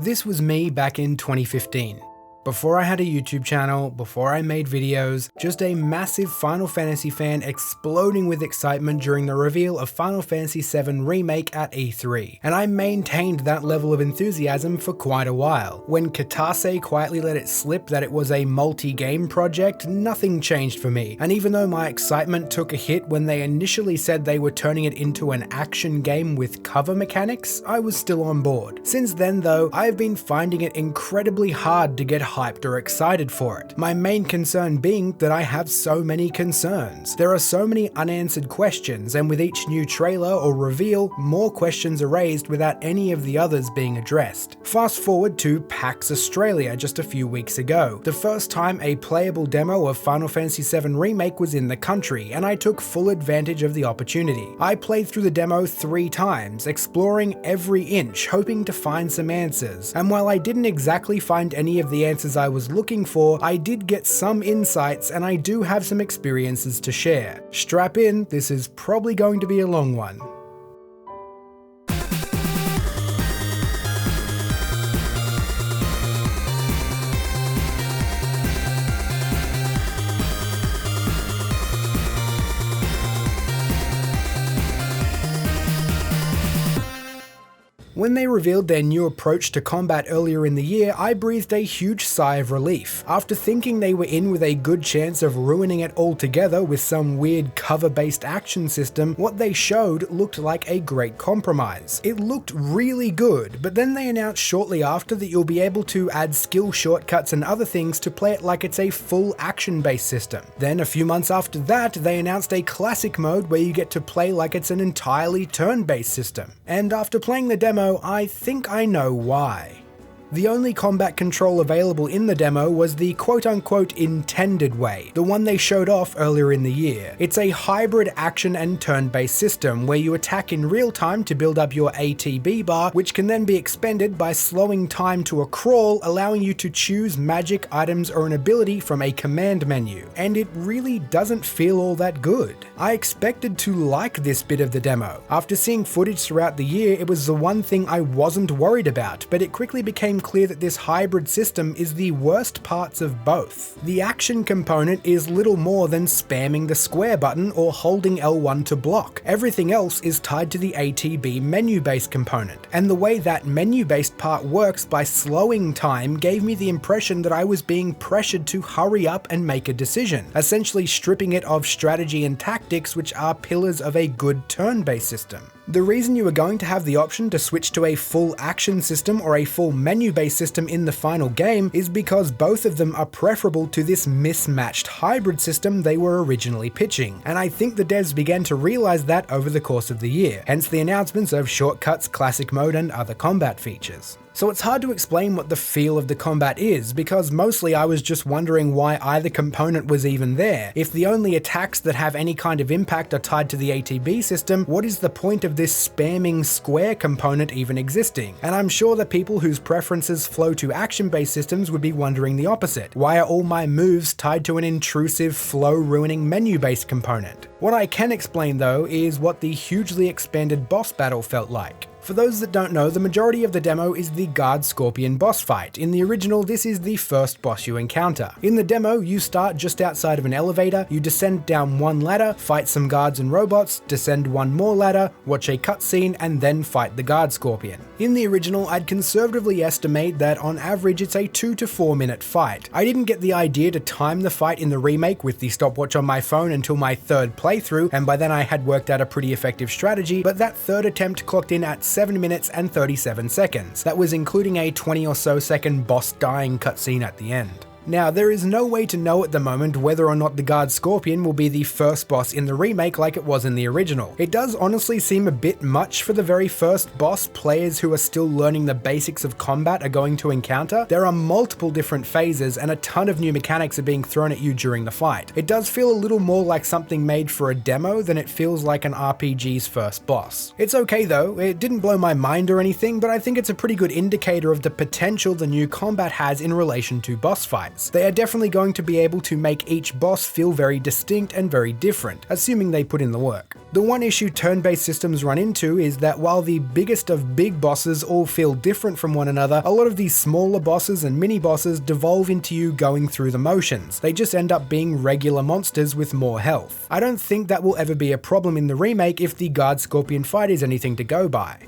This was me back in 2015. Before I had a YouTube channel, before I made videos, just a massive Final Fantasy fan exploding with excitement during the reveal of Final Fantasy VII Remake at E3, and I maintained that level of enthusiasm for quite a while. When Katase quietly let it slip that it was a multi-game project, nothing changed for me, and even though my excitement took a hit when they initially said they were turning it into an action game with cover mechanics, I was still on board. Since then though, I have been finding it incredibly hard to get hyped or excited for it. My main concern being that I have so many concerns. There are so many unanswered questions, and with each new trailer or reveal, more questions are raised without any of the others being addressed. Fast forward to PAX Australia just a few weeks ago, the first time a playable demo of Final Fantasy VII Remake was in the country, and I took full advantage of the opportunity. I played through the demo 3 times, exploring every inch, hoping to find some answers, and while I didn't exactly find any of the answers I was looking for, I did get some insights and I do have some experiences to share. Strap in, this is probably going to be a long one. When they revealed their new approach to combat earlier in the year, I breathed a huge sigh of relief. After thinking they were in with a good chance of ruining it altogether with some weird cover-based action system, what they showed looked like a great compromise. It looked really good, but then they announced shortly after that you'll be able to add skill shortcuts and other things to play it like it's a full action-based system. Then a few months after that, they announced a classic mode where you get to play like it's an entirely turn-based system. And after playing the demo, I think I know why. The only combat control available in the demo was the quote-unquote intended way, the one they showed off earlier in the year. It's a hybrid action and turn-based system where you attack in real time to build up your ATB bar, which can then be expended by slowing time to a crawl, allowing you to choose magic, items, or an ability from a command menu. And it really doesn't feel all that good. I expected to like this bit of the demo. After seeing footage throughout the year, it was the one thing I wasn't worried about, but it quickly became clear that this hybrid system is the worst parts of both. The action component is little more than spamming the square button or holding L1 to block. Everything else is tied to the ATB menu-based component, and the way that menu-based part works by slowing time gave me the impression that I was being pressured to hurry up and make a decision, essentially stripping it of strategy and tactics, which are pillars of a good turn-based system. The reason you are going to have the option to switch to a full action system or a full menu-based system in the final game is because both of them are preferable to this mismatched hybrid system they were originally pitching, and I think the devs began to realize that over the course of the year, hence the announcements of shortcuts, classic mode, and other combat features. So it's hard to explain what the feel of the combat is, because mostly I was just wondering why either component was even there. If the only attacks that have any kind of impact are tied to the ATB system, what is the point of this spamming square component even existing? And I'm sure that people whose preferences flow to action-based systems would be wondering the opposite. Why are all my moves tied to an intrusive, flow-ruining menu-based component? What I can explain though is what the hugely expanded boss battle felt like. For those that don't know, the majority of the demo is the Guard Scorpion boss fight. In the original, this is the first boss you encounter. In the demo, you start just outside of an elevator, you descend down one ladder, fight some guards and robots, descend one more ladder, watch a cutscene, and then fight the Guard Scorpion. In the original, I'd conservatively estimate that on average it's a 2 to 4 minute fight. I didn't get the idea to time the fight in the remake with the stopwatch on my phone until my third playthrough, and by then I had worked out a pretty effective strategy, but that third attempt clocked in at 7 minutes and 37 seconds. That was including a 20 or so second boss dying cutscene at the end. Now, there is no way to know at the moment whether or not the Guard Scorpion will be the first boss in the remake like it was in the original. It does honestly seem a bit much for the very first boss players who are still learning the basics of combat are going to encounter. There are multiple different phases and a ton of new mechanics are being thrown at you during the fight. It does feel a little more like something made for a demo than it feels like an RPG's first boss. It's okay though, it didn't blow my mind or anything, but I think it's a pretty good indicator of the potential the new combat has in relation to boss fights. wise. They are definitely going to be able to make each boss feel very distinct and very different, assuming they put in the work. The one issue turn-based systems run into is that while the biggest of big bosses all feel different from one another, a lot of these smaller bosses and mini-bosses devolve into you going through the motions. They just end up being regular monsters with more health. I don't think that will ever be a problem in the remake if the Guard Scorpion fight is anything to go by.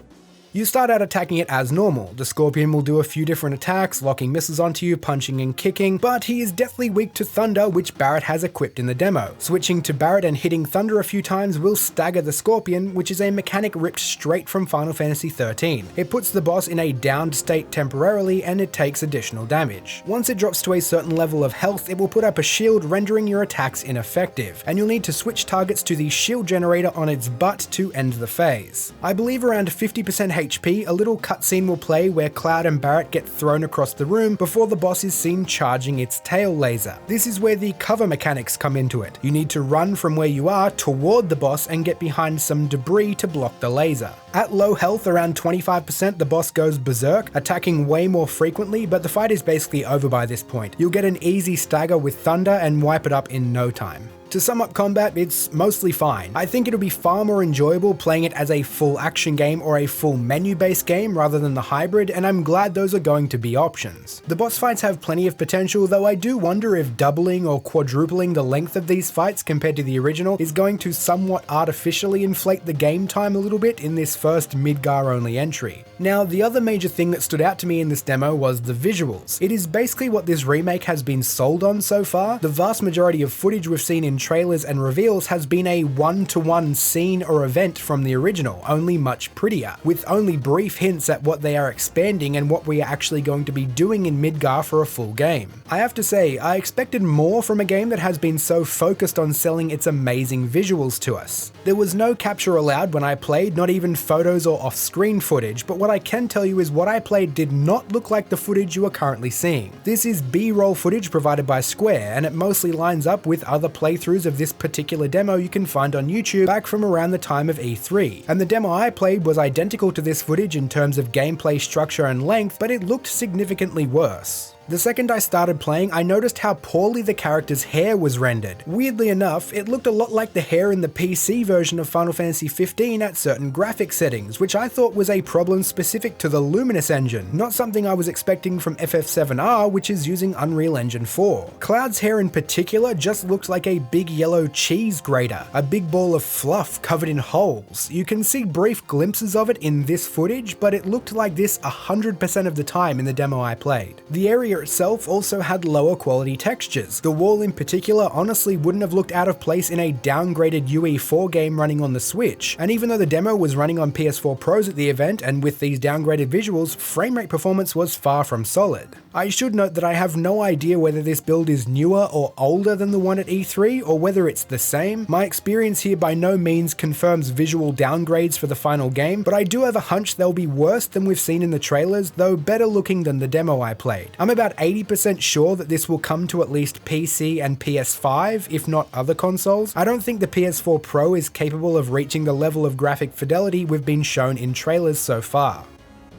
You start out attacking it as normal. The Scorpion will do a few different attacks, locking missiles onto you, punching and kicking, but he is deathly weak to Thunder, which Barret has equipped in the demo. Switching to Barret and hitting Thunder a few times will stagger the Scorpion, which is a mechanic ripped straight from Final Fantasy XIII. It puts the boss in a downed state temporarily and it takes additional damage. Once it drops to a certain level of health, it will put up a shield, rendering your attacks ineffective, and you'll need to switch targets to the shield generator on its butt to end the phase. I believe around 50% HP, a little cutscene will play where Cloud and Barret get thrown across the room before the boss is seen charging its tail laser. This is where the cover mechanics come into it. You need to run from where you are toward the boss and get behind some debris to block the laser. At low health, around 25%, the boss goes berserk, attacking way more frequently, but the fight is basically over by this point. You'll get an easy stagger with Thunder and wipe it up in no time. To sum up combat, it's mostly fine. I think it'll be far more enjoyable playing it as a full action game or a full menu-based game rather than the hybrid, and I'm glad those are going to be options. The boss fights have plenty of potential, though I do wonder if doubling or quadrupling the length of these fights compared to the original is going to somewhat artificially inflate the game time a little bit in this first Midgar-only entry. Now, the other major thing that stood out to me in this demo was the visuals. It is basically what this remake has been sold on so far. The vast majority of footage we've seen in trailers and reveals has been a one-to-one scene or event from the original, only much prettier, with only brief hints at what they are expanding and what we are actually going to be doing in Midgar for a full game. I have to say, I expected more from a game that has been so focused on selling its amazing visuals to us. There was no capture allowed when I played, not even photos or off-screen footage, but what I can tell you is what I played did not look like the footage you are currently seeing. This is B-roll footage provided by Square, and it mostly lines up with other playthroughs of this particular demo you can find on YouTube back from around the time of E3. And the demo I played was identical to this footage in terms of gameplay structure and length, but it looked significantly worse. The second I started playing, I noticed how poorly the character's hair was rendered. Weirdly enough, it looked a lot like the hair in the PC version of Final Fantasy XV at certain graphic settings, which I thought was a problem specific to the Luminous engine, not something I was expecting from FF7R, which is using Unreal Engine 4. Cloud's hair in particular just looked like a big yellow cheese grater, a big ball of fluff covered in holes. You can see brief glimpses of it in this footage, but it looked like this 100% of the time in the demo I played. The area itself also had lower quality textures. The wall in particular honestly wouldn't have looked out of place in a downgraded UE4 game running on the Switch, and even though the demo was running on PS4 Pros at the event, and with these downgraded visuals, frame rate performance was far from solid. I should note that I have no idea whether this build is newer or older than the one at E3, or whether it's the same. My experience here by no means confirms visual downgrades for the final game, but I do have a hunch they'll be worse than we've seen in the trailers, though better looking than the demo I played. I'm about 80% sure that this will come to at least PC and PS5, if not other consoles. I don't think the PS4 Pro is capable of reaching the level of graphic fidelity we've been shown in trailers so far.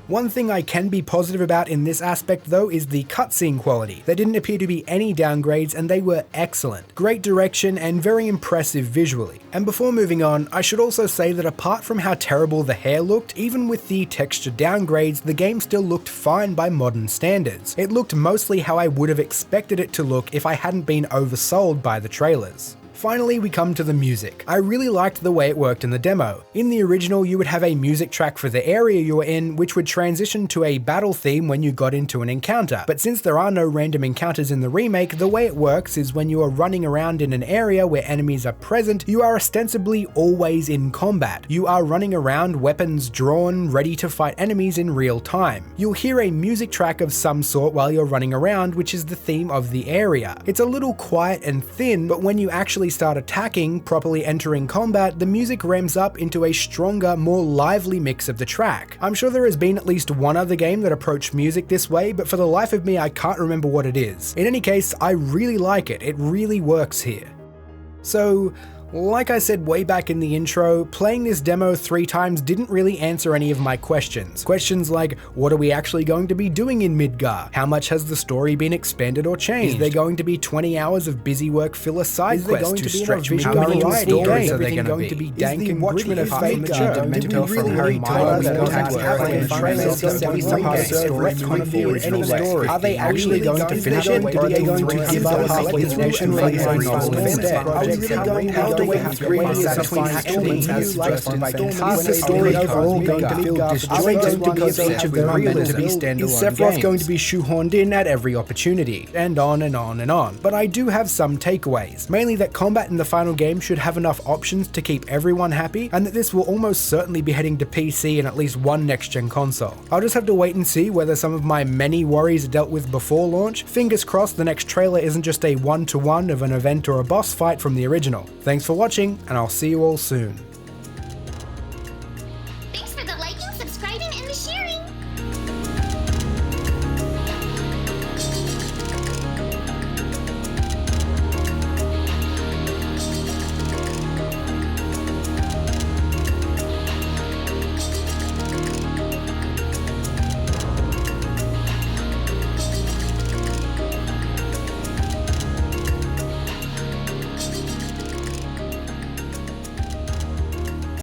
One thing I can be positive about in this aspect though is the cutscene quality. There didn't appear to be any downgrades and they were excellent. Great direction and very impressive visually. And before moving on, I should also say that apart from how terrible the hair looked, even with the texture downgrades, the game still looked fine by modern standards. It looked mostly how I would have expected it to look if I hadn't been oversold by the trailers. Finally, we come to the music. I really liked the way it worked in the demo. In the original, you would have a music track for the area you were in, which would transition to a battle theme when you got into an encounter. But since there are no random encounters in the remake, the way it works is when you are running around in an area where enemies are present, you are ostensibly always in combat. You are running around, weapons drawn, ready to fight enemies in real time. You'll hear a music track of some sort while you're running around, which is the theme of the area. It's a little quiet and thin, but when you actually start attacking, properly entering combat, the music ramps up into a stronger, more lively mix of the track. I'm sure there has been at least one other game that approached music this way, but for the life of me I can't remember what it is. In any case, I really like it. It really works here. So, Like I said way back in the intro, playing this demo 3 times didn't really answer any of my questions. Questions like, what are we actually going to be doing in Midgar? How much has the story been expanded or changed? Is there going to be 20 hours of busy work filler side quests to stretch Midgar into a story? Are they going to be dank and gritty apart from the churn? Did we really need to learn that Are they actually going to finish it? Or are they going to give up halfway through and release a novel instead? Are we really going to wait 3 years to actually use the story overall going to feel disjointed because each of them are meant to be standalone games? Is Sephiroth going to be shoehorned in at every opportunity? And on and on and on. But I do have some takeaways, mainly that combat in the final game should have enough options to keep everyone happy, and that this will almost certainly be heading to PC and at least one next-gen console. I'll just have to wait and see whether some of my many worries are dealt with before launch. Fingers crossed the next trailer isn't just a one-to-one of an event or a boss fight from the original. Thanks for watching, and I'll see you all soon.